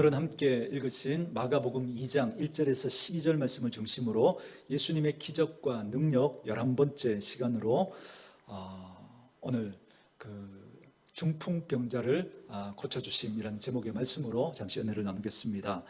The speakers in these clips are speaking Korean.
오늘은 함께 읽으신 마가복음 2장 1절에서 12절 말씀을 중심으로 예수님의 기적과 능력 11번째 시간으로 오늘 중풍병자를 고쳐주심이라는 제목의 말씀으로 잠시 은혜를 나누겠습니다.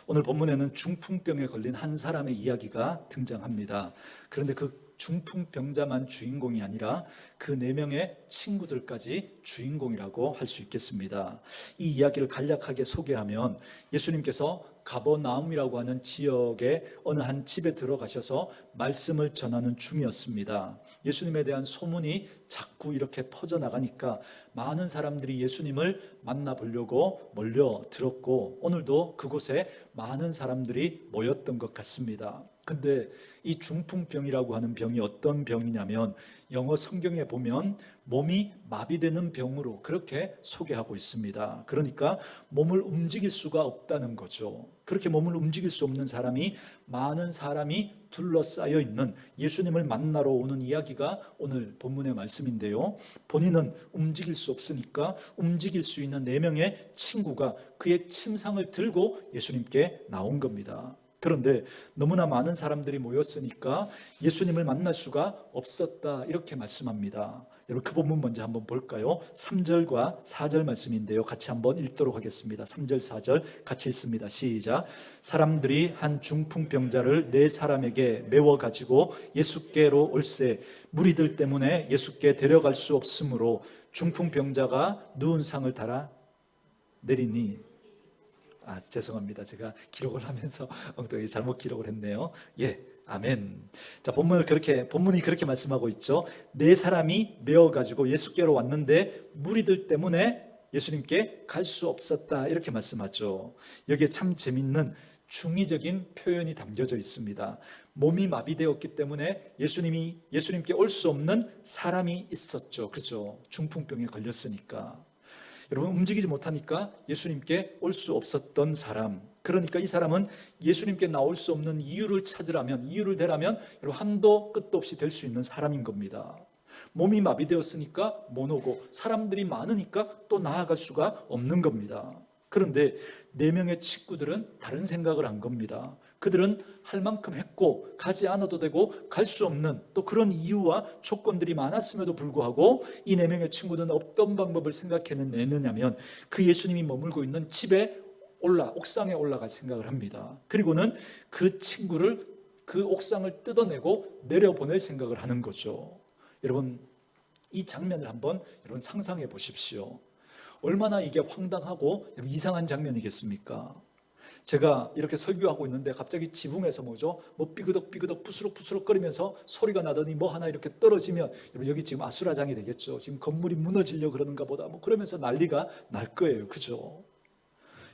오늘 본문에는 중풍병에 걸린 한 사람의 이야기가 등장합니다. 그런데 그 중풍병자만 주인공이 아니라 그 4명의 친구들까지 주인공이라고 할 수 있겠습니다. 이 이야기를 간략하게 소개하면 예수님께서 가버나움이라고 하는 지역의 어느 한 집에 들어가셔서 말씀을 전하는 중이었습니다. 예수님에 대한 소문이 자꾸 이렇게 퍼져나가니까 많은 사람들이 예수님을 만나보려고 몰려들었고 오늘도 그곳에 많은 사람들이 모였던 것 같습니다. 근데 이 중풍병이라고 하는 병이 어떤 병이냐면 영어 성경에 보면 몸이 마비되는 병으로 그렇게 소개하고 있습니다. 그러니까 몸을 움직일 수가 없다는 거죠. 그렇게 몸을 움직일 수 없는 사람이 많은 사람이 둘러싸여 있는 예수님을 만나러 오는 이야기가 오늘 본문의 말씀인데요. 본인은 움직일 수 없으니까 움직일 수 있는 4명의 친구가 그의 침상을 들고 예수님께 나온 겁니다. 그런데 너무나 많은 사람들이 모였으니까 예수님을 만날 수가 없었다 이렇게 말씀합니다. 여러분 그 본문 먼저 한번 볼까요? 3절과 4절 말씀인데요. 같이 한번 읽도록 하겠습니다. 3절 4절 같이 읽습니다. 시작. 사람들이 한 중풍병자를 4사람에게 메워 가지고 예수께로 올세 무리들 때문에 예수께 데려갈 수 없으므로 중풍병자가 누운 상을 달아 내리니 죄송합니다. 제가 기록을 하면서 엉뚱하게 잘못 기록을 했네요. 아멘. 자, 본문이 그렇게 말씀하고 있죠. 4사람이 메어가지고 예수께로 왔는데 무리들 때문에 예수님께 갈 수 없었다 이렇게 말씀하죠. 여기에 참 재밌는 중의적인 표현이 담겨져 있습니다. 몸이 마비되었기 때문에 예수님께 올 수 없는 사람이 있었죠. 그렇죠? 중풍병에 걸렸으니까. 여러분 움직이지 못하니까 예수님께 올 수 없었던 사람, 그러니까 이 사람은 예수님께 나올 수 없는 이유를 대라면 여러분 한도 끝도 없이 될 수 있는 사람인 겁니다. 몸이 마비되었으니까 못 오고 사람들이 많으니까 또 나아갈 수가 없는 겁니다. 그런데 4명의 친구들은 다른 생각을 한 겁니다. 그들은 할 만큼 했고 가지 않아도 되고 갈 수 없는 또 그런 이유와 조건들이 많았음에도 불구하고 이 4명의 친구들은 어떤 방법을 생각해내느냐면 그 예수님이 머물고 있는 집에 옥상에 올라갈 생각을 합니다. 그리고는 그 친구를 그 옥상을 뜯어내고 내려보낼 생각을 하는 거죠. 여러분 이 장면을 한번 여러분 상상해 보십시오. 얼마나 이게 황당하고 이상한 장면이겠습니까? 제가 이렇게 설교하고 있는데 갑자기 지붕에서 삐그덕삐그덕 부스럭부스럭 거리면서 소리가 나더니 뭐 하나 이렇게 떨어지면 여기 지금 아수라장이 되겠죠. 지금 건물이 무너지려고 그러는가 보다 그러면서 난리가 날 거예요. 그죠?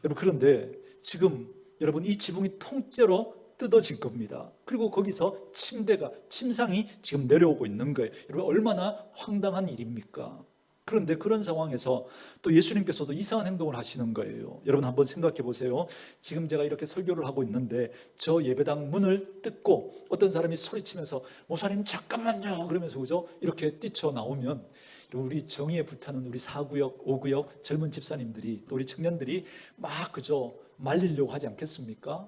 여러분 그런데 지금 여러분 이 지붕이 통째로 뜯어질 겁니다. 그리고 거기서 침상이 지금 내려오고 있는 거예요. 여러분 얼마나 황당한 일입니까? 그런데 그런 상황에서 또 예수님께서도 이상한 행동을 하시는 거예요. 여러분 한번 생각해 보세요. 지금 제가 이렇게 설교를 하고 있는데 저 예배당 문을 뜯고 어떤 사람이 소리치면서 목사님 잠깐만요 그러면서 그죠? 이렇게 뛰쳐나오면 우리 정의에 불타는 우리 4구역, 5구역 젊은 집사님들이 또 우리 청년들이 막 그죠? 말리려고 하지 않겠습니까?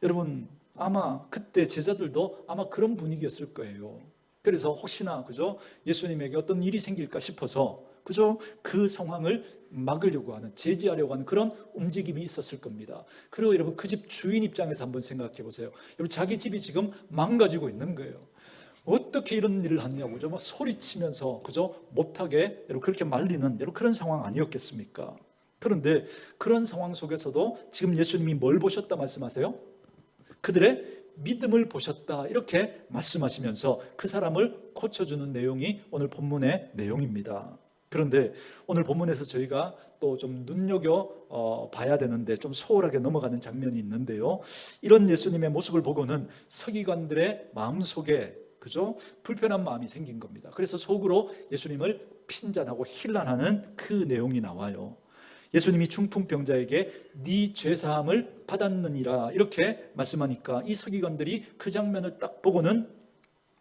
여러분 아마 그때 제자들도 아마 그런 분위기였을 거예요. 그래서 혹시나 그죠? 예수님에게 어떤 일이 생길까 싶어서 그죠? 그 상황을 막으려고 하는, 제지하려고 하는 그런 움직임이 있었을 겁니다. 그리고 여러분 그 집 주인 입장에서 한번 생각해 보세요. 여러분 자기 집이 지금 망가지고 있는 거예요. 어떻게 이런 일을 하냐고 막 소리치면서 그죠? 못하게 여러분 그렇게 말리는 여러분 그런 상황 아니었겠습니까? 그런데 그런 상황 속에서도 지금 예수님이 뭘 보셨다 말씀하세요? 그들의 믿음을 보셨다 이렇게 말씀하시면서 그 사람을 고쳐주는 내용이 오늘 본문의 내용입니다. 그런데 오늘 본문에서 저희가 또 좀 눈여겨 봐야 되는데 좀 소홀하게 넘어가는 장면이 있는데요. 이런 예수님의 모습을 보고는 서기관들의 마음속에 그죠? 불편한 마음이 생긴 겁니다. 그래서 속으로 예수님을 핀잔하고 힐난하는 그 내용이 나와요. 예수님이 중풍병자에게 네 죄사함을 받았느니라 이렇게 말씀하니까 이 서기관들이 그 장면을 딱 보고는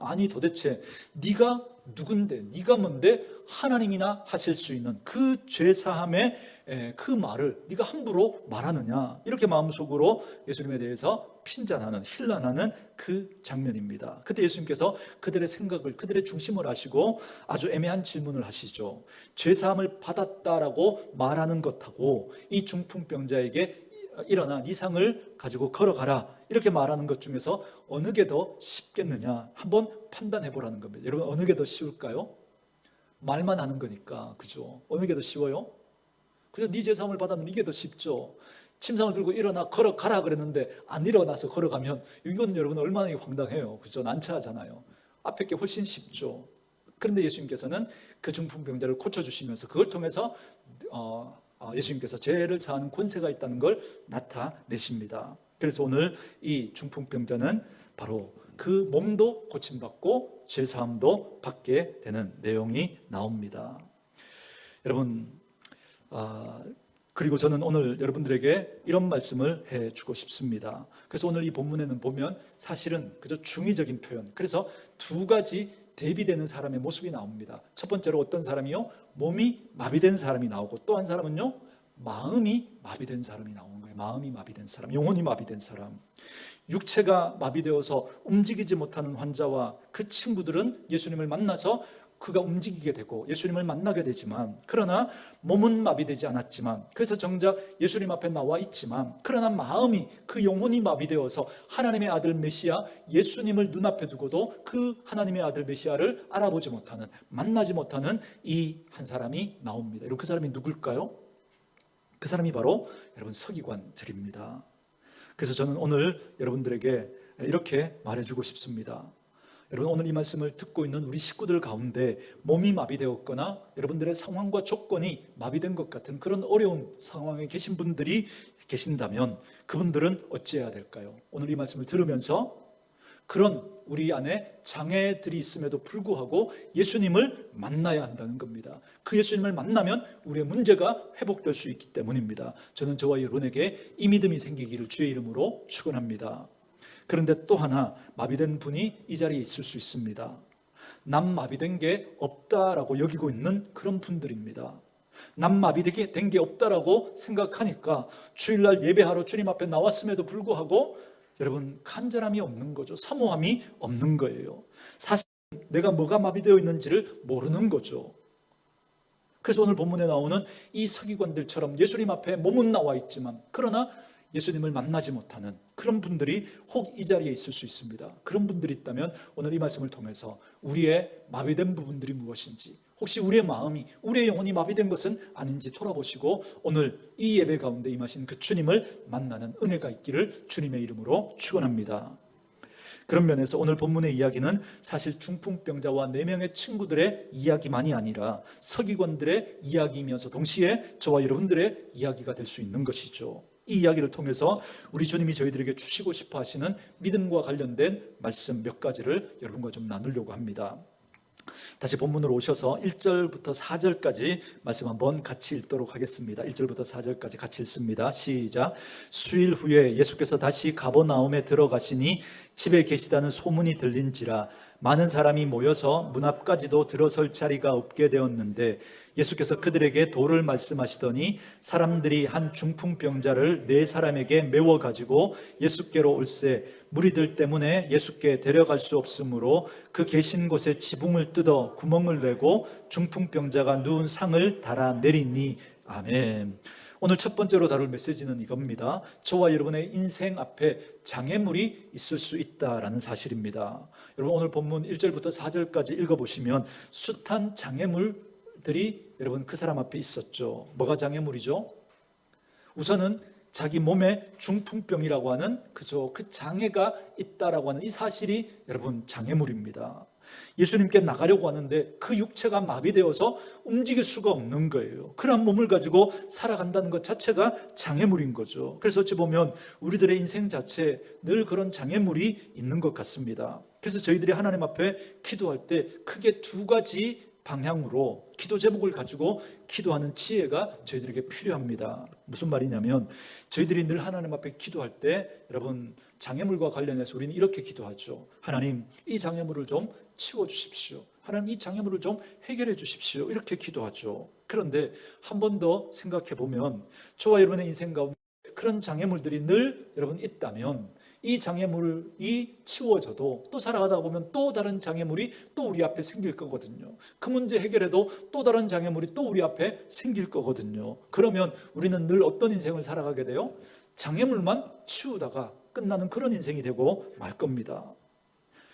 아니 도대체 네가 누군데, 네가 뭔데 하나님이나 하실 수 있는 그 죄사함의 그 말을 네가 함부로 말하느냐, 이렇게 마음속으로 예수님에 대해서 핀잔하는, 힐난하는 그 장면입니다. 그때 예수님께서 그들의 생각을, 그들의 중심을 아시고 아주 애매한 질문을 하시죠. 죄사함을 받았다라고 말하는 것하고 이 중풍병자에게 일어난 이상을 가지고 걸어가라, 이렇게 말하는 것 중에서 어느 게 더 쉽겠느냐 한번 판단해 보라는 겁니다. 여러분, 어느 게 더 쉬울까요? 말만 하는 거니까, 그죠? 어느 게 더 쉬워요? 그죠? 네 죄사함을 받았는 이게 더 쉽죠. 침상을 들고 일어나 걸어가라 그랬는데 안 일어나서 걸어가면 이건 여러분 얼마나 황당해요, 그죠? 난처하잖아요. 앞에 게 훨씬 쉽죠. 그런데 예수님께서는 그 중풍병자를 고쳐주시면서 그걸 통해서 예수님께서 죄를 사하는 권세가 있다는 걸 나타내십니다. 그래서 오늘 이 중풍병자는 바로 그 몸도 고침받고 죄사함도 받게 되는 내용이 나옵니다. 여러분, 그리고 저는 오늘 여러분들에게 이런 말씀을 해주고 싶습니다. 그래서 오늘 이 본문에는 보면 사실은 그저 중의적인 표현, 그래서 두 가지 대비되는 사람의 모습이 나옵니다. 첫 번째로 어떤 사람이요? 몸이 마비된 사람이 나오고, 또 한 사람은요, 마음이 마비된 사람이 나오는 거예요. 마음이 마비된 사람, 영혼이 마비된 사람. 육체가 마비되어서 움직이지 못하는 환자와 그 친구들은 예수님을 만나서 그가 움직이게 되고 예수님을 만나게 되지만, 그러나 몸은 마비되지 않았지만, 그래서 정작 예수님 앞에 나와 있지만, 그러나 마음이, 그 영혼이 마비되어서 하나님의 아들 메시아 예수님을 눈앞에 두고도 그 하나님의 아들 메시아를 알아보지 못하는, 만나지 못하는 이 한 사람이 나옵니다. 여러분, 그 사람이 누굴까요? 그 사람이 바로 여러분 서기관들입니다. 그래서 저는 오늘 여러분들에게 이렇게 말해주고 싶습니다. 여러분, 오늘 이 말씀을 듣고 있는 우리 식구들 가운데 몸이 마비되었거나 여러분들의 상황과 조건이 마비된 것 같은 그런 어려운 상황에 계신 분들이 계신다면 그분들은 어찌해야 될까요? 오늘 이 말씀을 들으면서 그런 우리 안에 장애들이 있음에도 불구하고 예수님을 만나야 한다는 겁니다. 그 예수님을 만나면 우리의 문제가 회복될 수 있기 때문입니다. 저는 저와 여러분에게 이 믿음이 생기기를 주의 이름으로 축원합니다. 그런데 또 하나, 마비된 분이 이 자리에 있을 수 있습니다. 남 마비된 게 없다라고 여기고 있는 그런 분들입니다. 남 마비된 게 없다라고 생각하니까 주일날 예배하러 주님 앞에 나왔음에도 불구하고 여러분 간절함이 없는 거죠. 사모함이 없는 거예요. 사실 내가 뭐가 마비되어 있는지를 모르는 거죠. 그래서 오늘 본문에 나오는 이 서기관들처럼 예수님 앞에 몸은 나와 있지만 그러나 예수님을 만나지 못하는 그런 분들이 혹 이 자리에 있을 수 있습니다. 그런 분들이 있다면 오늘 이 말씀을 통해서 우리의 마비된 부분들이 무엇인지, 혹시 우리의 마음이, 우리의 영혼이 마비된 것은 아닌지 돌아보시고 오늘 이 예배 가운데 임하신 그 주님을 만나는 은혜가 있기를 주님의 이름으로 축원합니다. 그런 면에서 오늘 본문의 이야기는 사실 중풍병자와 4명의 친구들의 이야기만이 아니라 서기관들의 이야기이면서 동시에 저와 여러분들의 이야기가 될 수 있는 것이죠. 이 이야기를 통해서 우리 주님이 저희들에게 주시고 싶어 하시는 믿음과 관련된 말씀 몇 가지를 여러분과 좀 나누려고 합니다. 다시 본문으로 오셔서 1절부터 4절까지 말씀 한번 같이 읽도록 하겠습니다. 1절부터 4절까지 같이 읽습니다. 시작. 수일 후에 예수께서 다시 가버나움에 들어가시니 집에 계시다는 소문이 들린지라 많은 사람이 모여서 문 앞까지도 들어설 자리가 없게 되었는데 예수께서 그들에게 도를 말씀하시더니 사람들이 한 중풍병자를 4사람에게 메워 가지고 예수께로 올세 무리들 때문에 예수께 데려갈 수 없으므로 그 계신 곳에 지붕을 뜯어 구멍을 내고 중풍병자가 누운 상을 달아 내리니. 아멘. 오늘 첫 번째로 다룰 메시지는 이겁니다. 저와 여러분의 인생 앞에 장애물이 있을 수 있다라는 사실입니다. 여러분, 오늘 본문 1절부터 4절까지 읽어보시면 숱한 장애물들이 여러분 그 사람 앞에 있었죠. 뭐가 장애물이죠? 우선은 자기 몸에 중풍병이라고 하는 그 장애가 있다라고 하는 이 사실이 여러분 장애물입니다. 예수님께 나가려고 하는데 그 육체가 마비되어서 움직일 수가 없는 거예요. 그런 몸을 가지고 살아간다는 것 자체가 장애물인 거죠. 그래서 어찌 보면 우리들의 인생 자체에 늘 그런 장애물이 있는 것 같습니다. 그래서 저희들이 하나님 앞에 기도할 때 크게 2가지 방향으로 기도 제목을 가지고 기도하는 지혜가 저희들에게 필요합니다. 무슨 말이냐면 저희들이 늘 하나님 앞에 기도할 때 여러분 장애물과 관련해서 우리는 이렇게 기도하죠. 하나님, 이 장애물을 좀 치워주십시오. 하나님, 이 장애물을 좀 해결해 주십시오. 이렇게 기도하죠. 그런데 한 번 더 생각해 보면 저와 여러분의 인생 가운데 그런 장애물들이 늘 여러분 있다면 이 장애물이 치워져도 또 살아가다 보면 또 다른 장애물이 또 우리 앞에 생길 거거든요. 그 문제 해결해도 또 다른 장애물이 또 우리 앞에 생길 거거든요. 그러면 우리는 늘 어떤 인생을 살아가게 돼요? 장애물만 치우다가 끝나는 그런 인생이 되고 말 겁니다.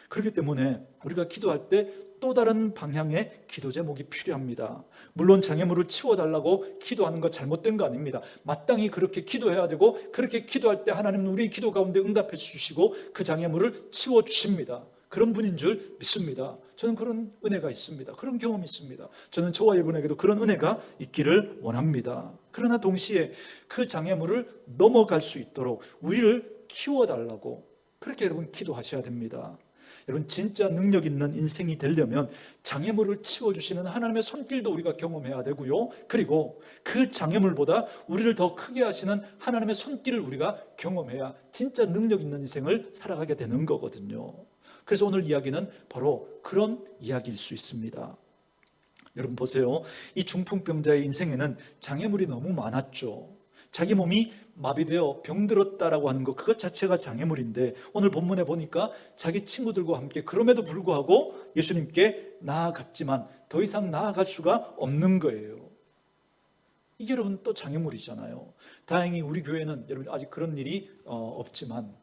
그렇기 때문에 우리가 기도할 때 또 다른 방향의 기도 제목이 필요합니다. 물론 장애물을 치워달라고 기도하는 거 잘못된 거 아닙니다. 마땅히 그렇게 기도해야 되고 그렇게 기도할 때 하나님은 우리 기도 가운데 응답해 주시고 그 장애물을 치워주십니다. 그런 분인 줄 믿습니다. 저는 그런 은혜가 있습니다. 그런 경험이 있습니다. 저는 저와 여러분에게도 그런 은혜가 있기를 원합니다. 그러나 동시에 그 장애물을 넘어갈 수 있도록 우리를 키워달라고 그렇게 여러분 기도하셔야 됩니다. 여러분 진짜 능력 있는 인생이 되려면 장애물을 치워주시는 하나님의 손길도 우리가 경험해야 되고요. 그리고 그 장애물보다 우리를 더 크게 하시는 하나님의 손길을 우리가 경험해야 진짜 능력 있는 인생을 살아가게 되는 거거든요. 그래서 오늘 이야기는 바로 그런 이야기일 수 있습니다. 여러분 보세요. 이 중풍병자의 인생에는 장애물이 너무 많았죠. 자기 몸이 마비되어 병들었다라고 하는 것 그것 자체가 장애물인데 오늘 본문에 보니까 자기 친구들과 함께 그럼에도 불구하고 예수님께 나아갔지만 더 이상 나아갈 수가 없는 거예요. 이게 여러분 또 장애물이잖아요. 다행히 우리 교회는 여러분 아직 그런 일이 없지만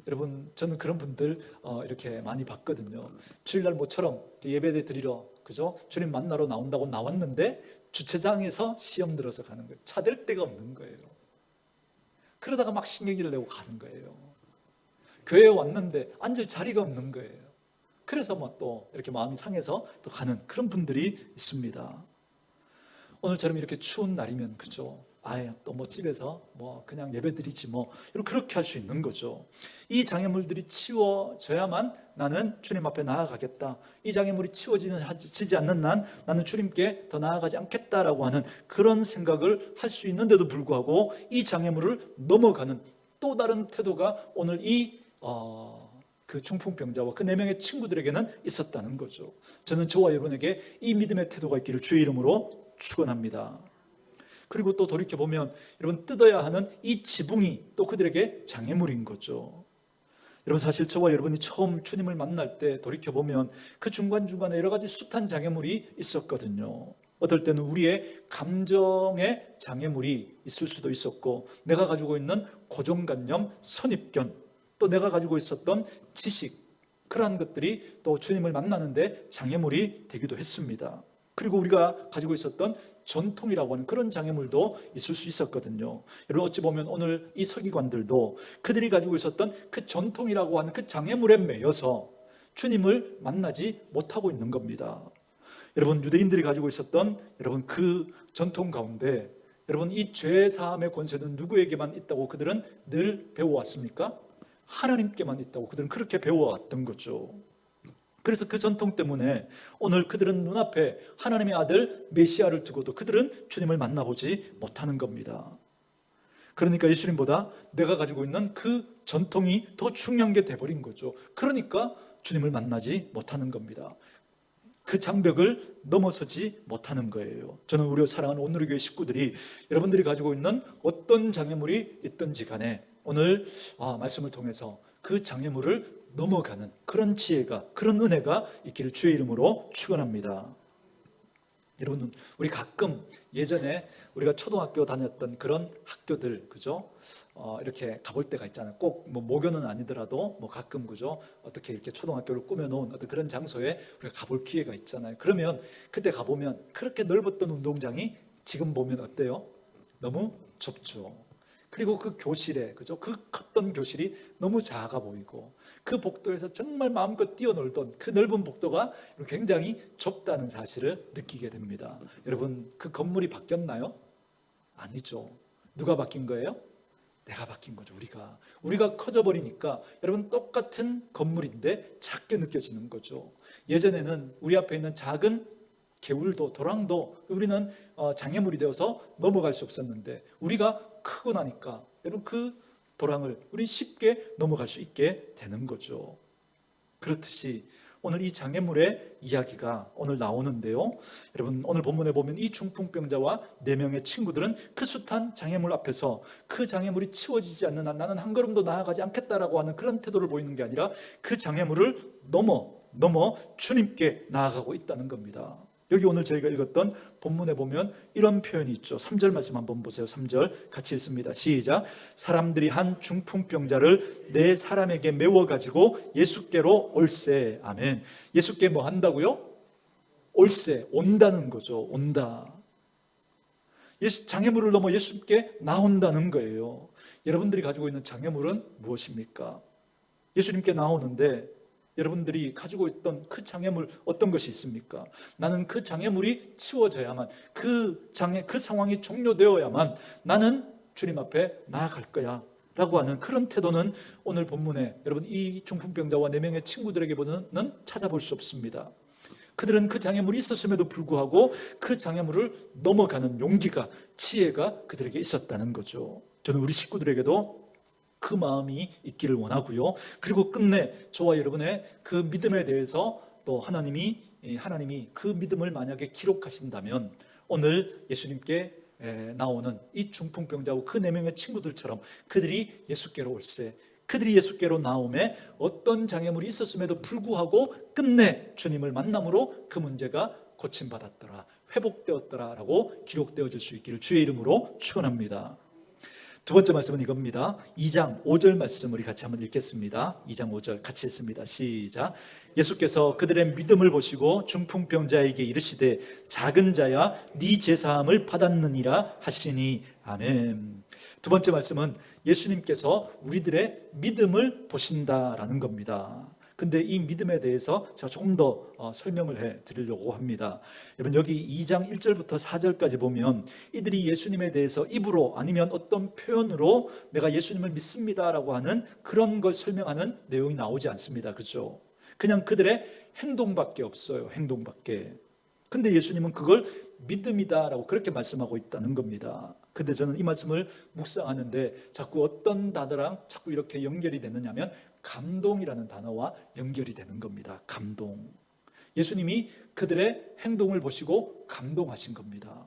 여러분 저는 그런 분들 이렇게 많이 봤거든요. 주일날 모처럼 예배 드리러 그죠? 주님 만나러 나온다고 나왔는데 주차장에서 시험 들어서 가는 거예요. 차댈 데가 없는 거예요. 그러다가 막 신경질 내고 가는 거예요. 교회에 왔는데 앉을 자리가 없는 거예요. 그래서 뭐 또 이렇게 마음이 상해서 또 가는 그런 분들이 있습니다. 오늘처럼 이렇게 추운 날이면 그죠? 아예 또 뭐 집에서 뭐 그냥 예배드리지 뭐 그렇게 할 수 있는 거죠. 이 장애물들이 치워져야만 나는 주님 앞에 나아가겠다. 이 장애물이 치워지지 않는 나는 주님께 더 나아가지 않겠다라고 하는 그런 생각을 할 수 있는데도 불구하고 이 장애물을 넘어가는 또 다른 태도가 오늘 그 중풍병자와 그 4명의 친구들에게는 있었다는 거죠. 저는 저와 여러분에게 이 믿음의 태도가 있기를 주의 이름으로 축원합니다. 그리고 또 돌이켜보면 여러분 뜯어야 하는 이 지붕이 또 그들에게 장애물인 거죠. 여러분 사실 저와 여러분이 처음 주님을 만날 때 돌이켜보면 그 중간중간에 여러 가지 숱한 장애물이 있었거든요. 어떨 때는 우리의 감정의 장애물이 있을 수도 있었고 내가 가지고 있는 고정관념, 선입견 또 내가 가지고 있었던 지식 그러한 것들이 또 주님을 만나는데 장애물이 되기도 했습니다. 그리고 우리가 가지고 있었던 전통이라고 하는 그런 장애물도 있을 수 있었거든요. 여러분 어찌 보면 오늘 이 서기관들도 그들이 가지고 있었던 그 전통이라고 하는 그 장애물에 매여서 주님을 만나지 못하고 있는 겁니다. 여러분 유대인들이 가지고 있었던 여러분 그 전통 가운데 여러분 이 죄 사함의 권세는 누구에게만 있다고 그들은 늘 배워왔습니까? 하나님께만 있다고 그들은 그렇게 배워왔던 거죠. 그래서 그 전통 때문에 오늘 그들은 눈앞에 하나님의 아들 메시아를 두고도 그들은 주님을 만나보지 못하는 겁니다. 그러니까 예수님보다 내가 가지고 있는 그 전통이 더 중요한 게 돼버린 거죠. 그러니까 주님을 만나지 못하는 겁니다. 그 장벽을 넘어서지 못하는 거예요. 저는 우리 사랑하는 오늘의 교회 식구들이 여러분들이 가지고 있는 어떤 장애물이 있든지 간에 오늘 말씀을 통해서 그 장애물을 넘어가는 그런 지혜가 그런 은혜가 있기를 주의 이름으로 축원합니다. 여러분 우리 가끔 예전에 우리가 초등학교 다녔던 그런 학교들 그죠? 이렇게 가볼 때가 있잖아요. 꼭 뭐 모교는 아니더라도 뭐 가끔 그죠? 어떻게 이렇게 초등학교를 꾸며놓은 어떤 그런 장소에 우리가 가볼 기회가 있잖아요. 그러면 그때 가보면 그렇게 넓었던 운동장이 지금 보면 어때요? 너무 좁죠. 그리고 그 교실에 그죠? 그 컸던 교실이 너무 작아 보이고 그 복도에서 정말 마음껏 뛰어놀던 그 넓은 복도가 굉장히 좁다는 사실을 느끼게 됩니다. 여러분 그 건물이 바뀌었나요? 아니죠. 누가 바뀐 거예요? 내가 바뀐 거죠. 우리가 커져 버리니까 여러분 똑같은 건물인데 작게 느껴지는 거죠. 예전에는 우리 앞에 있는 작은 개울도 도랑도 우리는 장애물이 되어서 넘어갈 수 없었는데 우리가 크고 나니까 여러분 그 도랑을 우리 쉽게 넘어갈 수 있게 되는 거죠. 그렇듯이 오늘 이 장애물의 이야기가 오늘 나오는데요. 여러분 오늘 본문에 보면 이 중풍병자와 4명의 친구들은 그 숱한 장애물 앞에서 그 장애물이 치워지지 않는 한 나는 한 걸음도 나아가지 않겠다라고 하는 그런 태도를 보이는 게 아니라 그 장애물을 넘어 주님께 나아가고 있다는 겁니다. 여기 오늘 저희가 읽었던 본문에 보면 이런 표현이 있죠. 3절 말씀 한번 보세요. 3절 같이 읽습니다. 시작. 사람들이 한 중풍병자를 4사람에게 메워가지고 예수께로 올세. 아멘. 예수께 뭐 한다고요? 올세, 온다는 거죠. 온다. 장애물을 넘어 예수께 나온다는 거예요. 여러분들이 가지고 있는 장애물은 무엇입니까? 예수님께 나오는데 여러분들이 가지고 있던 그 장애물 어떤 것이 있습니까? 나는 그 장애물이 치워져야만, 그 상황이 종료되어야만 나는 주님 앞에 나아갈 거야 라고 하는 그런 태도는 오늘 본문에 여러분 이 중풍병자와 4명의 친구들에게보다는 찾아볼 수 없습니다. 그들은 그 장애물이 있었음에도 불구하고 그 장애물을 넘어가는 용기가, 지혜가 그들에게 있었다는 거죠. 저는 우리 식구들에게도 그 마음이 있기를 원하고요. 그리고 끝내 저와 여러분의 그 믿음에 대해서 또 하나님이 그 믿음을 만약에 기록하신다면 오늘 예수님께 나오는 이 중풍병자와 그 4명의 친구들처럼 그들이 예수께로 올세, 그들이 예수께로 나오매 어떤 장애물이 있었음에도 불구하고 끝내 주님을 만남으로 그 문제가 고침받았더라, 회복되었더라라고 기록되어질 수 있기를 주의 이름으로 축원합니다. 두 번째 말씀은 이겁니다. 2장 5절 말씀 우리 같이 한번 읽겠습니다. 2장 5절 같이 읽습니다. 시작. 예수께서 그들의 믿음을 보시고 중풍병자에게 이르시되 작은 자야 네 죄사함을 받았느니라 하시니. 아멘. 두 번째 말씀은 예수님께서 우리들의 믿음을 보신다라는 겁니다. 근데 이 믿음에 대해서 제가 조금 더 설명을 해 드리려고 합니다. 여러분 여기 2장 1절부터 4절까지 보면 이들이 예수님에 대해서 입으로 아니면 어떤 표현으로 내가 예수님을 믿습니다라고 하는 그런 걸 설명하는 내용이 나오지 않습니다. 그렇죠? 그냥 그들의 행동밖에 없어요. 행동밖에. 근데 예수님은 그걸 믿음이다라고 그렇게 말씀하고 있다는 겁니다. 근데 저는 이 말씀을 묵상하는데 자꾸 어떤 단어랑 자꾸 이렇게 연결이 되느냐면 감동이라는 단어와 연결이 되는 겁니다. 감동. 예수님이 그들의 행동을 보시고 감동하신 겁니다.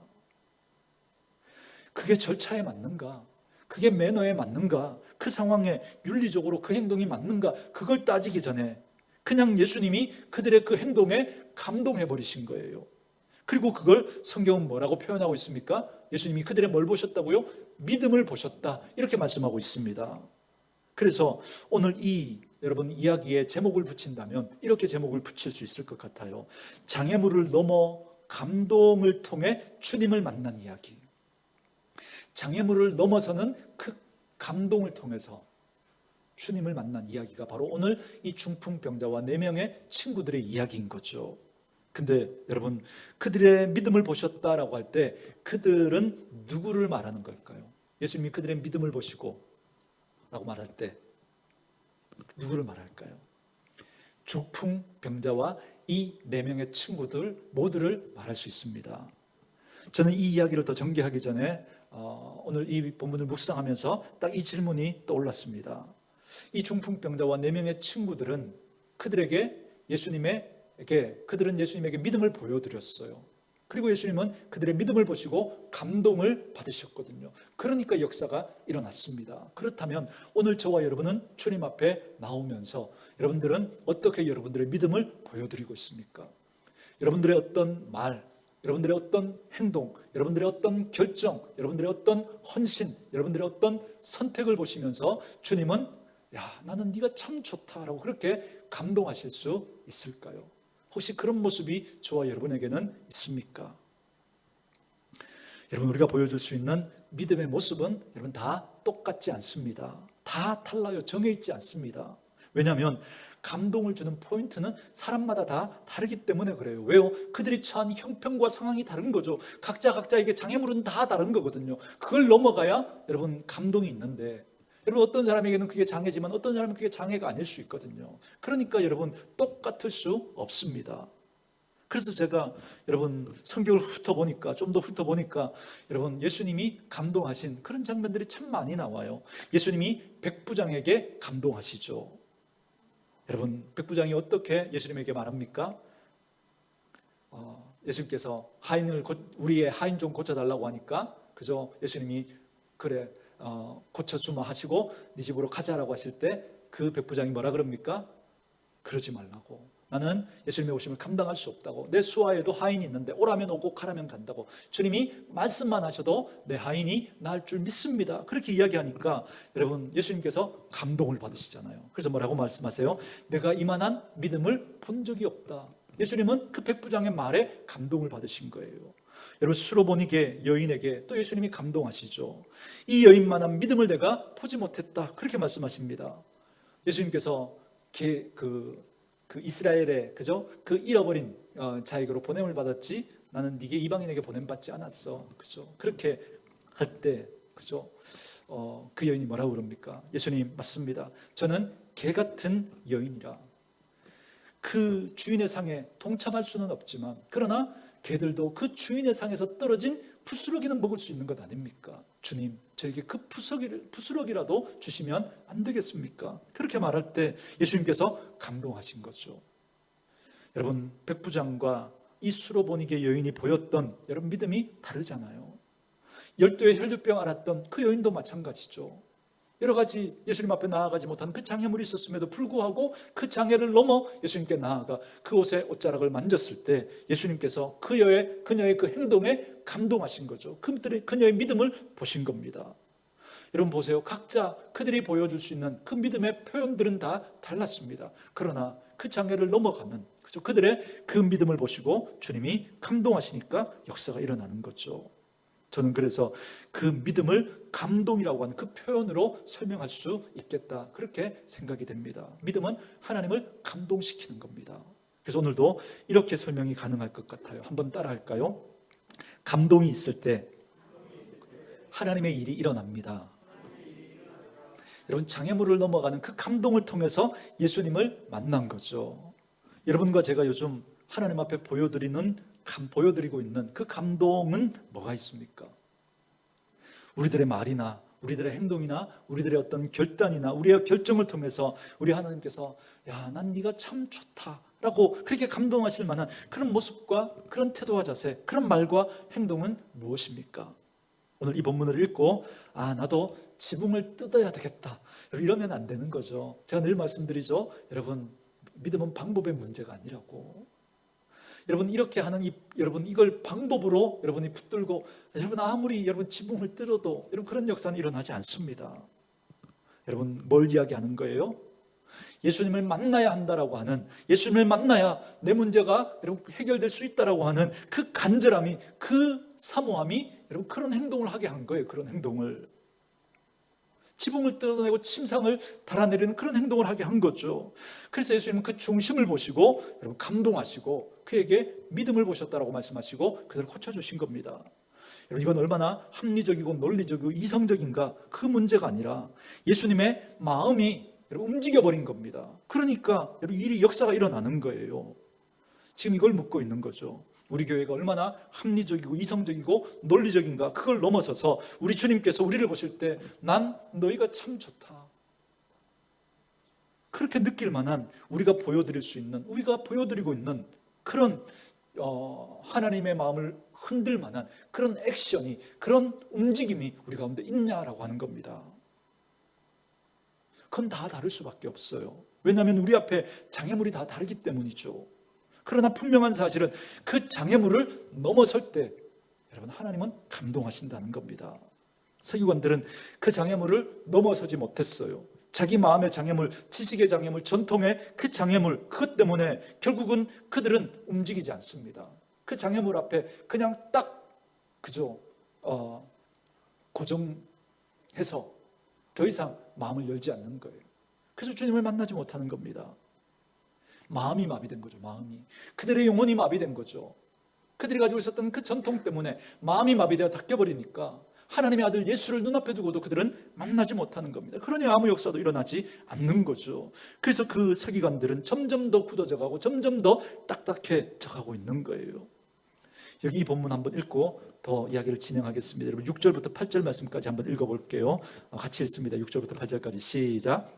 그게 절차에 맞는가? 그게 매너에 맞는가? 그 상황에 윤리적으로 그 행동이 맞는가? 그걸 따지기 전에 그냥 예수님이 그들의 그 행동에 감동해 버리신 거예요. 그리고 그걸 성경은 뭐라고 표현하고 있습니까? 예수님이 그들의 뭘 보셨다고요? 믿음을 보셨다. 이렇게 말씀하고 있습니다. 그래서 오늘 여러분 이야기에 제목을 붙인다면 이렇게 제목을 붙일 수 있을 것 같아요. 장애물을 넘어 감동을 통해 주님을 만난 이야기. 장애물을 넘어서는 그 감동을 통해서 주님을 만난 이야기가 바로 오늘 이 중풍병자와 4명의 친구들의 이야기인 거죠. 근데 여러분 그들의 믿음을 보셨다라고 할 때 그들은 누구를 말하는 걸까요? 예수님이 그들의 믿음을 보시고 라고 말할 때 누구를 말할까요? 중풍병자와 이 4명의 친구들 모두를 말할 수 있습니다. 저는 이 이야기를 더 전개하기 전에 오늘 이 본문을 묵상하면서 딱 이 질문이 떠올랐습니다. 이 중풍병자와 4명의 친구들은 그들은 예수님에게 믿음을 보여드렸어요. 그리고 예수님은 그들의 믿음을 보시고 감동을 받으셨거든요. 그러니까 역사가 일어났습니다. 그렇다면 오늘 저와 여러분은 주님 앞에 나오면서 여러분들은 어떻게 여러분들의 믿음을 보여드리고 있습니까? 여러분들의 어떤 말, 여러분들의 어떤 행동, 여러분들의 어떤 결정, 여러분들의 어떤 헌신, 여러분들의 어떤 선택을 보시면서 주님은 야, 나는 네가 참 좋다라고 그렇게 감동하실 수 있을까요? 혹시 그런 모습이 저와 여러분에게는 있습니까? 여러분 우리가 보여줄 수 있는 믿음의 모습은 여러분 다 똑같지 않습니다. 다 달라요. 정해 있지 않습니다. 왜냐하면 감동을 주는 포인트는 사람마다 다 다르기 때문에 그래요. 왜요? 그들이 처한 형편과 상황이 다른 거죠. 각자에게 장애물은 다 다른 거거든요. 그걸 넘어가야 여러분 감동이 있는데 여러분 어떤 사람에게는 그게 장애지만 어떤 사람은 그게 장애가 아닐 수 있거든요. 그러니까 여러분 똑같을 수 없습니다. 그래서 제가 여러분 성경을 훑어보니까, 좀 더 훑어보니까 여러분 예수님이 감동하신 그런 장면들이 참 많이 나와요. 예수님이 백부장에게 감동하시죠. 여러분 백부장이 어떻게 예수님에게 말합니까? 예수님께서 우리의 하인 좀 고쳐달라고 하니까 그죠? 예수님이 그래 고쳐주마 하시고 네 집으로 가자라고 하실 때 그 백부장이 뭐라 그럽니까? 그러지 말라고. 나는 예수님의 오심을 감당할 수 없다고. 내 수하에도 하인이 있는데 오라면 오고 가라면 간다고. 주님이 말씀만 하셔도 내 하인이 나을 줄 믿습니다. 그렇게 이야기하니까 여러분 예수님께서 감동을 받으시잖아요. 그래서 뭐라고 말씀하세요? 내가 이만한 믿음을 본 적이 없다. 예수님은 그 백부장의 말에 감동을 받으신 거예요. 여러분 수로보니게 여인에게 또 예수님이 감동하시죠. 이 여인만한 믿음을 내가 보지 못했다. 그렇게 말씀하십니다. 예수님께서 그 이스라엘의 그죠? 그 잃어버린 자에게로 보냄을 받았지 나는 네게 이방인에게 보냄 받지 않았어. 그죠? 그렇게 할 때 그죠? 그 여인이 뭐라고 그럽니까? 예수님 맞습니다. 저는 개 같은 여인이라. 그 주인의 상에 동참할 수는 없지만 그러나 개들도 그 주인의 상에서 떨어진 푸스러기는 먹을 수 있는 것 아닙니까? 주님, 저에게 그 푸스러기라도 주시면 안 되겠습니까? 그렇게 말할 때 예수님께서 감동하신 거죠. 여러분, 백부장과 이 수로보니게 여인이 보였던 여러분 믿음이 다르잖아요. 12의 혈류병 앓았던 그 여인도 마찬가지죠. 여러 가지 예수님 앞에 나아가지 못한 그 장애물이 있었음에도 불구하고 그 장애를 넘어 예수님께 나아가 그 옷의 옷자락을 만졌을 때 예수님께서 그녀의 그 행동에 감동하신 거죠. 그녀의 믿음을 보신 겁니다. 여러분 보세요. 각자 그들이 보여줄 수 있는 그 믿음의 표현들은 다 달랐습니다. 그러나 그 장애를 넘어가는 그들의 그 믿음을 보시고 주님이 감동하시니까 역사가 일어나는 거죠. 저는 그래서 그 믿음을 감동이라고 하는 그 표현으로 설명할 수 있겠다, 그렇게 생각이 됩니다. 믿음은 하나님을 감동시키는 겁니다. 그래서 오늘도 이렇게 설명이 가능할 것 같아요. 한번 따라 할까요? 감동이 있을 때 하나님의 일이 일어납니다. 여러분 장애물을 넘어가는 그 감동을 통해서 예수님을 만난 거죠. 여러분과 제가 요즘 하나님 앞에 보여드리고 있는 그 감동은 뭐가 있습니까? 우리들의 말이나 우리들의 행동이나 우리들의 어떤 결단이나 우리의 결정을 통해서 우리 하나님께서 야, 난 네가 참 좋다 라고 그렇게 감동하실 만한 그런 모습과 그런 태도와 자세, 그런 말과 행동은 무엇입니까? 오늘 이 본문을 읽고 나도 지붕을 뜯어야 되겠다 이러면 안 되는 거죠. 제가 늘 말씀드리죠. 여러분 믿음은 방법의 문제가 아니라고. 여러분 이렇게 하는 여러분 이걸 방법으로 여러분이 붙들고 여러분 아무리 여러분 지붕을 뜯어도 여러분 그런 역사는 일어나지 않습니다. 여러분 뭘 이야기하는 거예요? 예수님을 만나야 한다라고 하는, 예수님을 만나야 내 문제가 여러분 해결될 수 있다라고 하는 그 간절함이, 그 사모함이 여러분 그런 행동을 하게 한 거예요. 그런 행동을 지붕을 뜯어내고 침상을 달아내리는 그런 행동을 하게 한 거죠. 그래서 예수님은 그 중심을 보시고 여러분 감동하시고 그에게 믿음을 보셨다라고 말씀하시고 그들을 고쳐주신 겁니다. 여러분 이건 얼마나 합리적이고 논리적이고 이성적인가, 그 문제가 아니라 예수님의 마음이 여러분 움직여버린 겁니다. 그러니까 여러분 역사가 일어나는 거예요. 지금 이걸 묻고 있는 거죠. 우리 교회가 얼마나 합리적이고 이성적이고 논리적인가, 그걸 넘어서서 우리 주님께서 우리를 보실 때 난 너희가 참 좋다 그렇게 느낄 만한, 우리가 보여드리고 있는 그런 하나님의 마음을 흔들 만한 그런 액션이, 그런 움직임이 우리 가운데 있냐라고 하는 겁니다. 그건 다 다를 수밖에 없어요. 왜냐하면 우리 앞에 장애물이 다 다르기 때문이죠. 그러나 분명한 사실은 그 장애물을 넘어설 때 여러분 하나님은 감동하신다는 겁니다. 서기관들은 그 장애물을 넘어서지 못했어요. 자기 마음의 장애물, 지식의 장애물, 전통의 그 장애물, 그것 때문에 결국은 그들은 움직이지 않습니다. 그 장애물 앞에 그냥 딱 고정해서 더 이상 마음을 열지 않는 거예요. 그래서 주님을 만나지 못하는 겁니다. 마음이 마비된 거죠. 그들의 영혼이 마비된 거죠. 그들이 가지고 있었던 그 전통 때문에 마음이 마비되어 닦여버리니까 하나님의 아들 예수를 눈앞에 두고도 그들은 만나지 못하는 겁니다. 그러니 아무 역사도 일어나지 않는 거죠. 그래서 그 서기관들은 점점 더 굳어져 가고 점점 더 딱딱해져 가고 있는 거예요. 여기 이 본문 한번 읽고 더 이야기를 진행하겠습니다. 여러분 6절부터 8절 말씀까지 한번 읽어볼게요. 같이 읽습니다. 6절부터 8절까지 시작.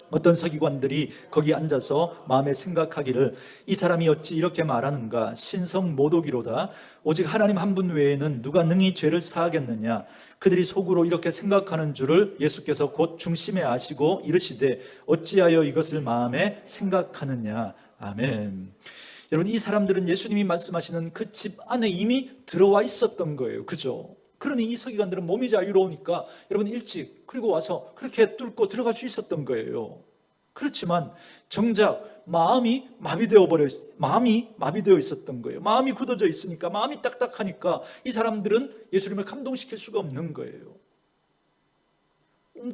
어떤 서기관들이 거기 앉아서 마음에 생각하기를 이 사람이 어찌 이렇게 말하는가? 신성 모독이로다. 오직 하나님 한 분 외에는 누가 능히 죄를 사하겠느냐? 그들이 속으로 이렇게 생각하는 줄을 예수께서 곧 중심에 아시고 이르시되 어찌하여 이것을 마음에 생각하느냐? 아멘. 여러분 이 사람들은 예수님이 말씀하시는 그 집 안에 이미 들어와 있었던 거예요. 그죠? 그러니 이 서기관들은 몸이 자유로우니까 여러분 일찍 그리고 와서 그렇게 뚫고 들어갈 수 있었던 거예요. 그렇지만 정작 마음이 마비되어 있었던 거예요. 마음이 굳어져 있으니까, 마음이 딱딱하니까 이 사람들은 예수님을 감동시킬 수가 없는 거예요.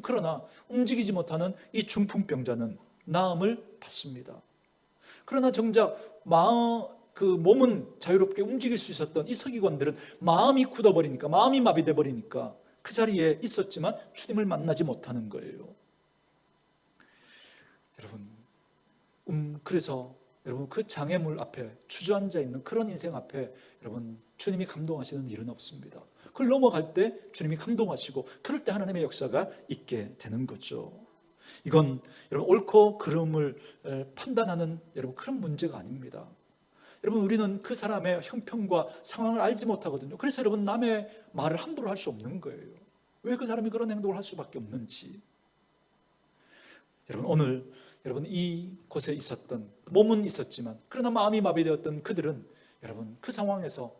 그러나 움직이지 못하는 이 중풍병자는 나음을 받습니다. 그러나 정작 몸은 자유롭게 움직일 수 있었던 이 서기관들은 마음이 굳어버리니까, 마음이 마비돼 버리니까 그 자리에 있었지만 주님을 만나지 못하는 거예요. 여러분, 그래서 여러분 그 장애물 앞에 주저앉아 있는 그런 인생 앞에 여러분 주님이 감동하시는 일은 없습니다. 그걸 넘어갈 때 주님이 감동하시고 그럴 때 하나님의 역사가 있게 되는 거죠. 이건 여러분 옳고 그름을 판단하는 여러분 그런 문제가 아닙니다. 여러분 우리는 그 사람의 형편과 상황을 알지 못하거든요. 그래서 여러분 남의 말을 함부로 할 수 없는 거예요. 왜 그 사람이 그런 행동을 할 수밖에 없는지. 여러분 오늘 여러분 이곳에 있었던 몸은 있었지만 그러나 마음이 마비되었던 그들은 여러분 그 상황에서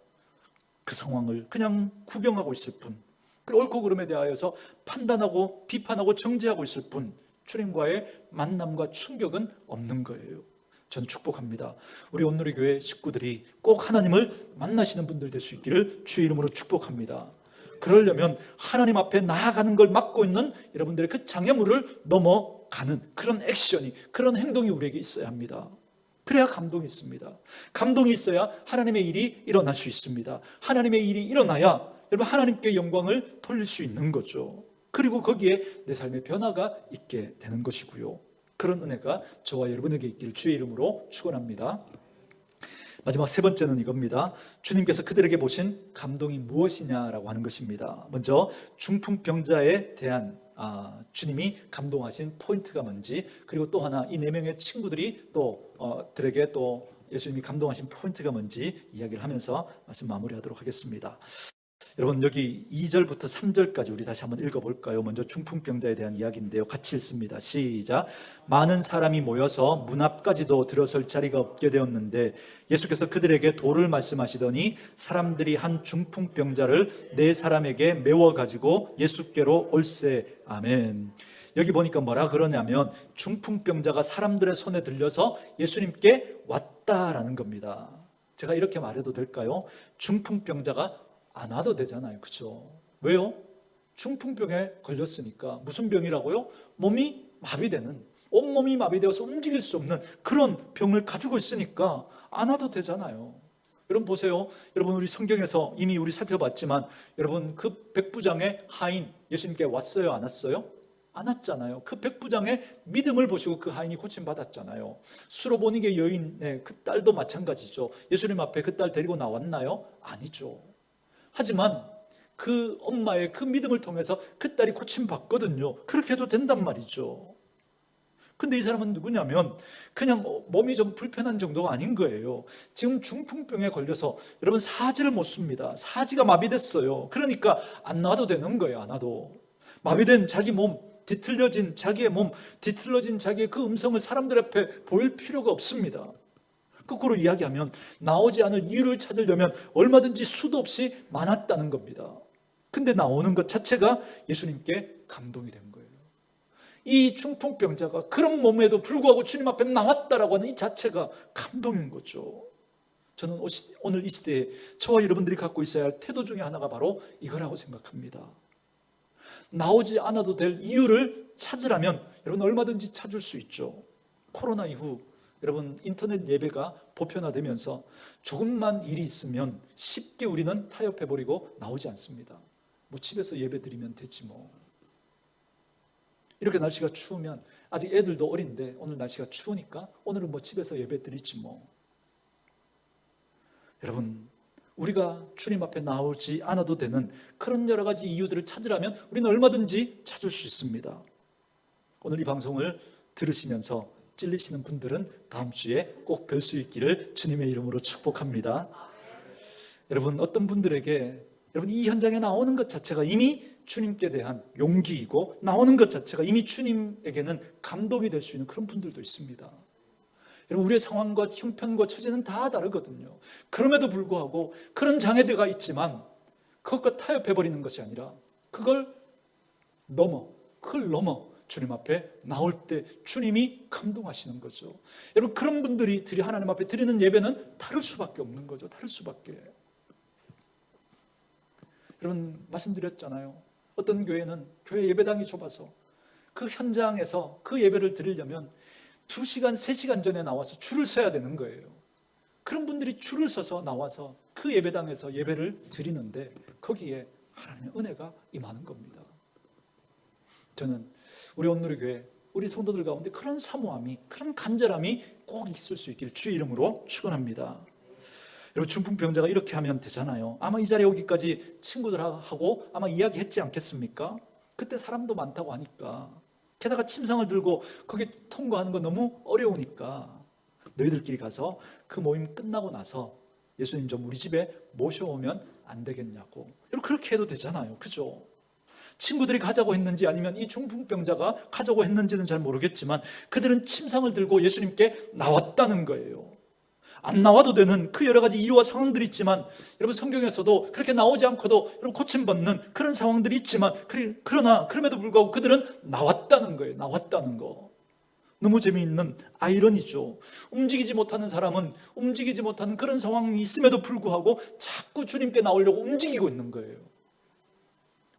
그 상황을 그냥 구경하고 있을 뿐, 그 옳고 그름에 대하여서 판단하고 비판하고 정죄하고 있을 뿐 주님과의 만남과 충격은 없는 거예요. 저는 축복합니다. 우리 온누리 교회 식구들이 꼭 하나님을 만나시는 분들 될 수 있기를 주의 이름으로 축복합니다. 그러려면 하나님 앞에 나아가는 걸 막고 있는 여러분들의 그 장애물을 넘어가는 그런 액션이, 그런 행동이 우리에게 있어야 합니다. 그래야 감동이 있습니다. 감동이 있어야 하나님의 일이 일어날 수 있습니다. 하나님의 일이 일어나야 여러분 하나님께 영광을 돌릴 수 있는 거죠. 그리고 거기에 내 삶의 변화가 있게 되는 것이고요. 그런 은혜가 저와 여러분에게 있기를 주의 이름으로 축원합니다. 마지막 세 번째는 이겁니다. 주님께서 그들에게 보신 감동이 무엇이냐라고 하는 것입니다. 먼저 중풍병자에 대한 주님이 감동하신 포인트가 뭔지, 그리고 또 하나 이 네 명의 친구들이 들에게 또 예수님이 감동하신 포인트가 뭔지 이야기를 하면서 말씀 마무리하도록 하겠습니다. 여러분 여기 2절부터 3절까지 우리 다시 한번 읽어볼까요? 먼저 중풍병자에 대한 이야기인데요. 같이 읽습니다. 시작. 많은 사람이 모여서 문 앞까지도 들어설 자리가 없게 되었는데 예수께서 그들에게 도를 말씀하시더니 사람들이 한 중풍병자를 네 사람에게 메워가지고 예수께로 올세. 아멘. 여기 보니까 뭐라 그러냐면 중풍병자가 사람들의 손에 들려서 예수님께 왔다라는 겁니다. 제가 이렇게 말해도 될까요? 중풍병자가 안 와도 되잖아요. 그렇죠? 왜요? 중풍병에 걸렸으니까. 무슨 병이라고요? 몸이 마비되는, 온몸이 마비되어서 움직일 수 없는 그런 병을 가지고 있으니까 안 와도 되잖아요. 여러분 보세요. 여러분 우리 성경에서 이미 우리 살펴봤지만 여러분 그 백부장의 하인 예수님께 왔어요? 안 왔어요? 안 왔잖아요. 그 백부장의 믿음을 보시고 그 하인이 고침받았잖아요. 수로보니게 여인의 그 딸도 마찬가지죠. 예수님 앞에 그 딸 데리고 나왔나요? 아니죠. 하지만 그 엄마의 그 믿음을 통해서 그 딸이 고침받거든요. 그렇게 해도 된단 말이죠. 근데 이 사람은 누구냐면 그냥 몸이 좀 불편한 정도가 아닌 거예요. 지금 중풍병에 걸려서 여러분 사지를 못 씁니다. 사지가 마비됐어요. 그러니까 안 놔도 되는 거예요. 안 놔도. 마비된 자기 몸, 뒤틀려진 자기의 몸, 뒤틀려진 자기의 그 음성을 사람들 앞에 보일 필요가 없습니다. 거꾸로 이야기하면 나오지 않을 이유를 찾으려면 얼마든지 수도 없이 많았다는 겁니다. 근데 나오는 것 자체가 예수님께 감동이 된 거예요. 이 중풍병자가 그런 몸에도 불구하고 주님 앞에 나왔다라고 하는 이 자체가 감동인 거죠. 저는 오늘 이 시대에 저와 여러분들이 갖고 있어야 할 태도 중에 하나가 바로 이거라고 생각합니다. 나오지 않아도 될 이유를 찾으라면 여러분 얼마든지 찾을 수 있죠. 코로나 이후 여러분 인터넷 예배가 보편화되면서 조금만 일이 있으면 쉽게 우리는 타협해버리고 나오지 않습니다. 뭐 집에서 예배 드리면 되지 뭐. 이렇게 날씨가 추우면 아직 애들도 어린데 오늘 날씨가 추우니까 오늘은 뭐 집에서 예배 드리지 뭐. 여러분, 우리가 주님 앞에 나오지 않아도 되는 그런 여러 가지 이유들을 찾으라면 우리는 얼마든지 찾을 수 있습니다. 오늘 이 방송을 들으시면서 찔리시는 분들은 다음 주에 꼭 뵐 수 있기를 주님의 이름으로 축복합니다. 여러분, 어떤 분들에게 여러분 이 현장에 나오는 것 자체가 이미 주님께 대한 용기이고 나오는 것 자체가 이미 주님에게는 감동이 될 수 있는 그런 분들도 있습니다. 여러분, 우리의 상황과 형편과 처지는 다 다르거든요. 그럼에도 불구하고 그런 장애들가 있지만 그것과 타협해버리는 것이 아니라 그걸 넘어 주님 앞에 나올 때 주님이 감동하시는 거죠. 여러분, 그런 분들이 하나님 앞에 드리는 예배는 다를 수밖에 없는 거죠. 다를 수밖에. 여러분, 말씀드렸잖아요. 어떤 교회는 교회 예배당이 좁아서 그 현장에서 그 예배를 드리려면 2시간, 3시간 전에 나와서 줄을 서야 되는 거예요. 그런 분들이 줄을 서서 나와서 그 예배당에서 예배를 드리는데 거기에 하나님의 은혜가 임하는 겁니다. 저는 우리 온누리교회 우리 성도들 가운데 그런 사모함이, 그런 간절함이 꼭 있을 수 있기를 주의 이름으로 축원합니다. 여러분, 중풍병자가 이렇게 하면 되잖아요. 아마 이 자리에 오기까지 친구들하고 아마 이야기했지 않겠습니까? 그때 사람도 많다고 하니까, 게다가 침상을 들고 거기 통과하는 거 너무 어려우니까 너희들끼리 가서 그 모임 끝나고 나서 예수님 좀 우리 집에 모셔오면 안 되겠냐고. 여러분, 그렇게 해도 되잖아요. 그죠? 친구들이 가자고 했는지 아니면 이 중풍병자가 가자고 했는지는 잘 모르겠지만 그들은 침상을 들고 예수님께 나왔다는 거예요. 안 나와도 되는 그 여러 가지 이유와 상황들이 있지만, 여러분, 성경에서도 그렇게 나오지 않고도 여러분 고침받는 그런 상황들이 있지만, 그러나 그럼에도 불구하고 그들은 나왔다는 거예요. 나왔다는 거. 너무 재미있는 아이러니죠. 움직이지 못하는 사람은 움직이지 못하는 그런 상황이 있음에도 불구하고 자꾸 주님께 나오려고 움직이고 있는 거예요.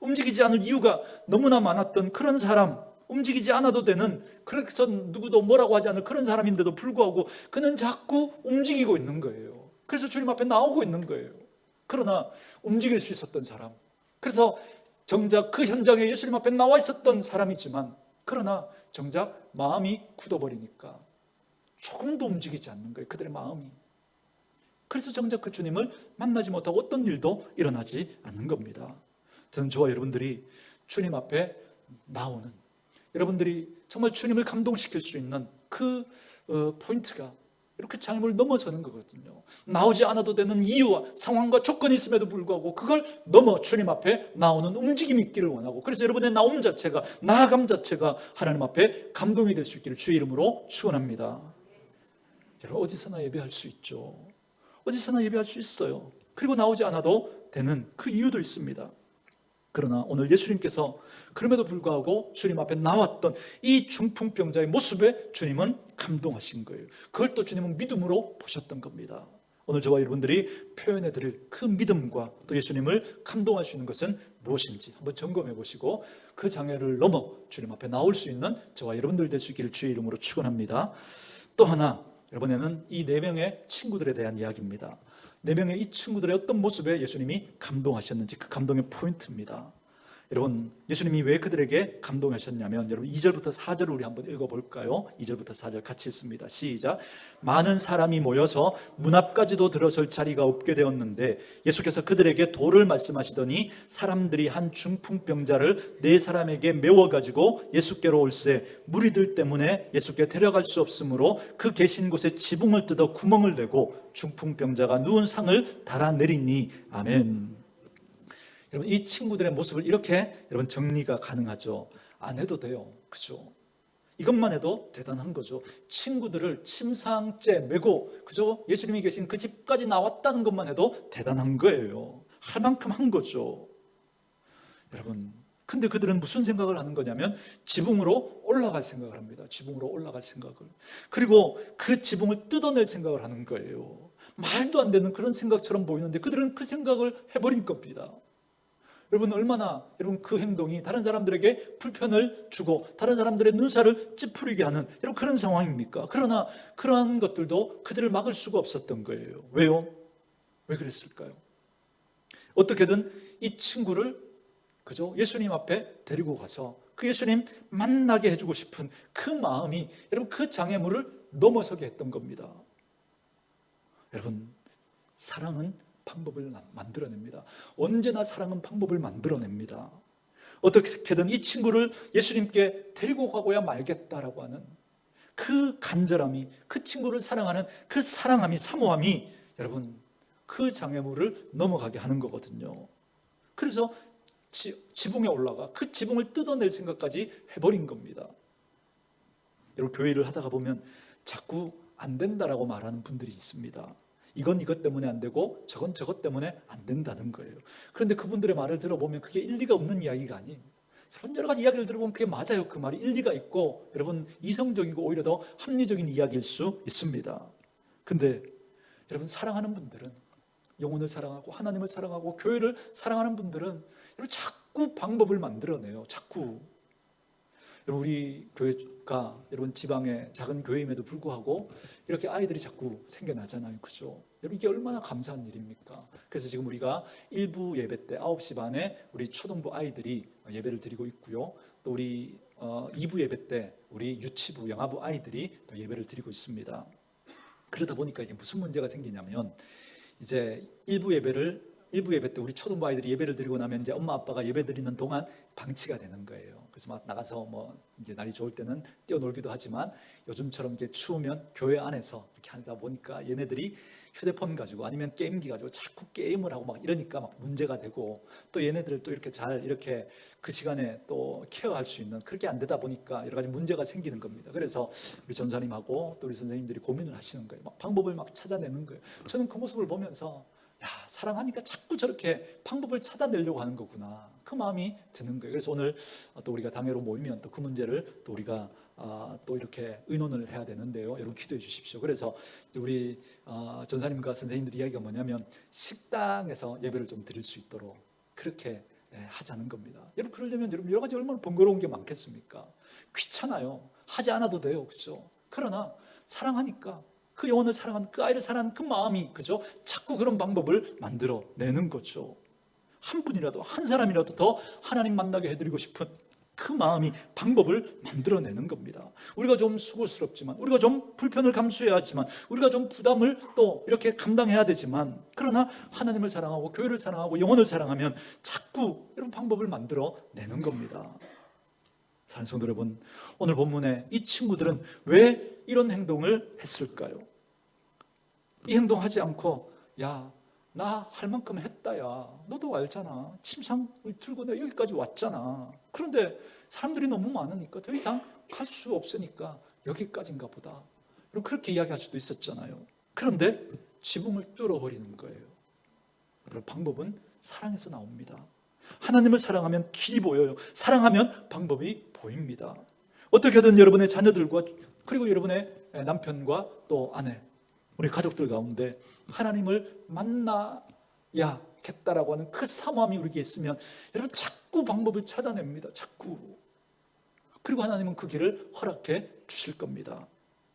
움직이지 않을 이유가 너무나 많았던 그런 사람, 움직이지 않아도 되는, 그래서 누구도 뭐라고 하지 않을 그런 사람인데도 불구하고 그는 자꾸 움직이고 있는 거예요. 그래서 주님 앞에 나오고 있는 거예요. 그러나 움직일 수 있었던 사람, 그래서 정작 그 현장에 예수님 앞에 나와 있었던 사람이지만, 그러나 정작 마음이 굳어버리니까 조금도 움직이지 않는 거예요. 그들의 마음이. 그래서 정작 그 주님을 만나지 못하고 어떤 일도 일어나지 않는 겁니다. 저는 저와 여러분들이 주님 앞에 나오는, 여러분들이 정말 주님을 감동시킬 수 있는 그 포인트가 이렇게 장애물을 넘어서는 거거든요. 나오지 않아도 되는 이유와 상황과 조건이 있음에도 불구하고 그걸 넘어 주님 앞에 나오는 움직임이 있기를 원하고, 그래서 여러분의 나옴 자체가, 나아감 자체가 하나님 앞에 감동이 될 수 있기를 주의 이름으로 축원합니다. 여러분, 어디서나 예배할 수 있죠. 어디서나 예배할 수 있어요. 그리고 나오지 않아도 되는 그 이유도 있습니다. 그러나 오늘 예수님께서 그럼에도 불구하고 주님 앞에 나왔던 이 중풍병자의 모습에 주님은 감동하신 거예요. 그걸 또 주님은 믿음으로 보셨던 겁니다. 오늘 저와 여러분들이 표현해 드릴 그 믿음과 또 예수님을 감동할 수 있는 것은 무엇인지 한번 점검해 보시고 그 장애를 넘어 주님 앞에 나올 수 있는 저와 여러분들 될 수 있기를 주의 이름으로 축원합니다. 또 하나, 이번에는 이 4명의 친구들에 대한 이야기입니다. 4명의 이 친구들의 어떤 모습에 예수님이 감동하셨는지, 그 감동의 포인트입니다. 여러분, 예수님이 왜 그들에게 감동하셨냐면, 여러분 2절부터 4절을 우리 한번 읽어볼까요? 2절부터 4절 같이 읽습니다. 시작. 많은 사람이 모여서 문 앞까지도 들어설 자리가 없게 되었는데 예수께서 그들에게 도를 말씀하시더니 사람들이 한 중풍병자를 4사람에게 메워가지고 예수께로 올세 무리들 때문에 예수께 데려갈 수 없으므로 그 계신 곳에 지붕을 뜯어 구멍을 내고 중풍병자가 누운 상을 달아내리니. 아멘. 여러분, 이 친구들의 모습을 이렇게 여러분 정리가 가능하죠. 안 해도 돼요. 그죠? 이것만 해도 대단한 거죠. 친구들을 침상째 메고, 그죠? 예수님이 계신 그 집까지 나왔다는 것만 해도 대단한 거예요. 할 만큼 한 거죠. 여러분, 근데 그들은 무슨 생각을 하는 거냐면 지붕으로 올라갈 생각을 합니다. 지붕으로 올라갈 생각을. 그리고 그 지붕을 뜯어낼 생각을 하는 거예요. 말도 안 되는 그런 생각처럼 보이는데 그들은 그 생각을 해버린 겁니다. 여러분, 얼마나 여러분 그 행동이 다른 사람들에게 불편을 주고 다른 사람들의 눈살을 찌푸리게 하는 여러분 그런 상황입니까? 그러나 그러한 것들도 그들을 막을 수가 없었던 거예요. 왜요? 왜 그랬을까요? 어떻게든 이 친구를 그죠? 예수님 앞에 데리고 가서 그 예수님 만나게 해주고 싶은 그 마음이 여러분 그 장애물을 넘어서게 했던 겁니다. 여러분, 사랑은 방법을 만들어냅니다. 언제나 사랑은 방법을 만들어냅니다. 어떻게든 이 친구를 예수님께 데리고 가고야 말겠다라고 하는 그 간절함이, 그 친구를 사랑하는 그 사랑함이, 사모함이 여러분 그 장애물을 넘어가게 하는 거거든요. 그래서 지붕에 올라가 그 지붕을 뜯어낼 생각까지 해버린 겁니다. 여러분, 교회를 하다가 보면 자꾸 안 된다라고 말하는 분들이 있습니다. 이건 이것 때문에 안 되고 저건 저것 때문에 안 된다는 거예요. 그런데 그분들의 말을 들어보면 그게 일리가 없는 이야기가 아니에요. 여러 가지 이야기를 들어보면 그게 맞아요. 그 말이 일리가 있고 여러분 이성적이고 오히려 더 합리적인 이야기일 수 있습니다. 근데 여러분, 사랑하는 분들은, 영혼을 사랑하고 하나님을 사랑하고 교회를 사랑하는 분들은 여러분 자꾸 방법을 만들어내요. 자꾸. 여러분, 우리 교회가 여러분 지방의 작은 교회임에도 불구하고 이렇게 아이들이 자꾸 생겨나잖아요. 그죠? 여러분, 이게 얼마나 감사한 일입니까? 그래서 지금 우리가 1부 예배 때 9시 반에 우리 초등부 아이들이 예배를 드리고 있고요. 또 우리 2부 예배 때 우리 유치부, 영아부 아이들이 또 예배를 드리고 있습니다. 그러다 보니까 이게 무슨 문제가 생기냐면, 이제 1부 예배 때 우리 초등부 아이들이 예배를 드리고 나면 이제 엄마 아빠가 예배 드리는 동안 방치가 되는 거예요. 그래서 막 나가서 뭐 이제 날이 좋을 때는 뛰어놀기도 하지만 요즘처럼 이렇게 추우면 교회 안에서 이렇게 하다 보니까 얘네들이 휴대폰 가지고 아니면 게임기 가지고 자꾸 게임을 하고 막 이러니까 막 문제가 되고, 또 얘네들을 또 이렇게 잘 이렇게 그 시간에 또 케어할 수 있는, 그렇게 안 되다 보니까 여러 가지 문제가 생기는 겁니다. 그래서 우리 전사님하고 또 우리 선생님들이 고민을 하시는 거예요. 막 방법을 막 찾아내는 거예요. 저는 그 모습을 보면서 야, 사랑하니까 자꾸 저렇게 방법을 찾아내려고 하는 거구나, 그 마음이 드는 거예요. 그래서 오늘 또 우리가 당회로 모이면 또 그 문제를 또 우리가 또 이렇게 의논을 해야 되는데요. 여러분 기도해 주십시오. 그래서 우리 전사님과 선생님들 이야기가 뭐냐면 식당에서 예배를 좀 드릴 수 있도록 그렇게 하자는 겁니다. 여러분, 그러려면 여러분 여러 가지 얼마나 번거로운 게 많겠습니까? 귀찮아요. 하지 않아도 돼요. 그렇죠? 그러나 사랑하니까 그 영혼을 사랑하는, 그 아이를 사랑하는 그 마음이, 그죠? 자꾸 그런 방법을 만들어내는 거죠. 한 분이라도, 한 사람이라도 더 하나님 만나게 해드리고 싶은 그 마음이 방법을 만들어내는 겁니다. 우리가 좀 수고스럽지만, 우리가 좀 불편을 감수해야 하지만, 우리가 좀 부담을 또 이렇게 감당해야 되지만, 그러나 하나님을 사랑하고 교회를 사랑하고 영혼을 사랑하면 자꾸 이런 방법을 만들어내는 겁니다. 사랑하는 성도 여러분, 오늘 본문에 이 친구들은 왜 이런 행동을 했을까요? 이 행동하지 않고 야, 나 할 만큼 했다, 야, 너도 알잖아, 침상을 들고 내가 여기까지 왔잖아, 그런데 사람들이 너무 많으니까 더 이상 갈 수 없으니까 여기까지인가 보다, 그렇게 이야기할 수도 있었잖아요. 그런데 지붕을 뚫어버리는 거예요. 방법은 사랑에서 나옵니다. 하나님을 사랑하면 길이 보여요. 사랑하면 방법이 보입니다. 어떻게든 여러분의 자녀들과 그리고 여러분의 남편과 또 아내, 우리 가족들 가운데 하나님을 만나야겠다라고 하는 그 사모함이 우리에게 있으면 여러분 자꾸 방법을 찾아냅니다. 자꾸. 그리고 하나님은 그 길을 허락해 주실 겁니다.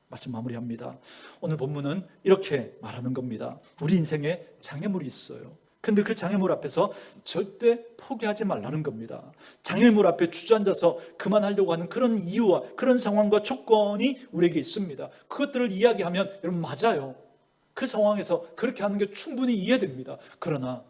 말씀 마무리합니다. 오늘 본문은 이렇게 말하는 겁니다. 우리 인생에 장애물이 있어요. 근데 그 장애물 앞에서 절대 포기하지 말라는 겁니다. 장애물 앞에 주저앉아서 그만하려고 하는 그런 이유와 그런 상황과 조건이 우리에게 있습니다. 그것들을 이야기하면 여러분 맞아요. 그 상황에서 그렇게 하는 게 충분히 이해됩니다. 그러나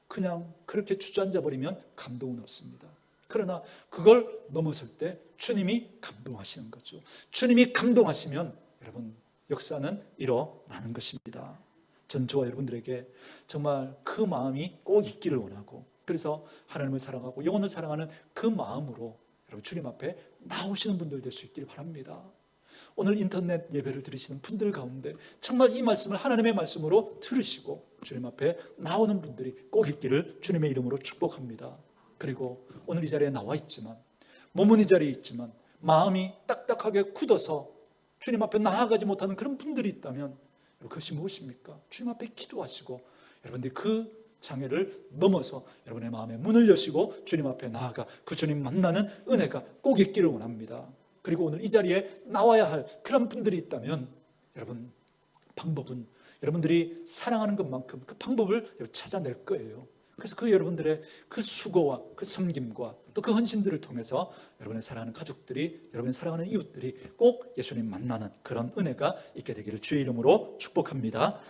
그냥 그렇게 주저앉아 버리면 감동은 없습니다. 그러나 그걸 넘어설 때 주님이 감동하시는 거죠. 주님이 감동하시면 여러분 역사는 일어나는 것입니다. 전 저와 여러분들에게 정말 그 마음이 꼭 있기를 원하고, 그래서 하나님을 사랑하고 영혼을 사랑하는 그 마음으로 여러분 주님 앞에 나오시는 분들 될 수 있기를 바랍니다. 오늘 인터넷 예배를 들으시는 분들 가운데 정말 이 말씀을 하나님의 말씀으로 들으시고 주님 앞에 나오는 분들이 꼭 있기를 주님의 이름으로 축복합니다. 그리고 오늘 이 자리에 나와 있지만, 몸은 이 자리에 있지만 마음이 딱딱하게 굳어서 주님 앞에 나아가지 못하는 그런 분들이 있다면 그것이 무엇입니까? 주님 앞에 기도하시고 여러분들이 그 장애를 넘어서 여러분의 마음의 문을 여시고 주님 앞에 나아가 그 주님 만나는 은혜가 꼭 있기를 원합니다. 그리고 오늘 이 자리에 나와야 할 그런 분들이 있다면 여러분 방법은 여러분들이 사랑하는 것만큼 그 방법을 찾아낼 거예요. 그래서 그 여러분들의 그 수고와 그 섬김과 또 그 헌신들을 통해서 여러분의 사랑하는 가족들이, 여러분의 사랑하는 이웃들이 꼭 예수님 만나는 그런 은혜가 있게 되기를 주의 이름으로 축복합니다.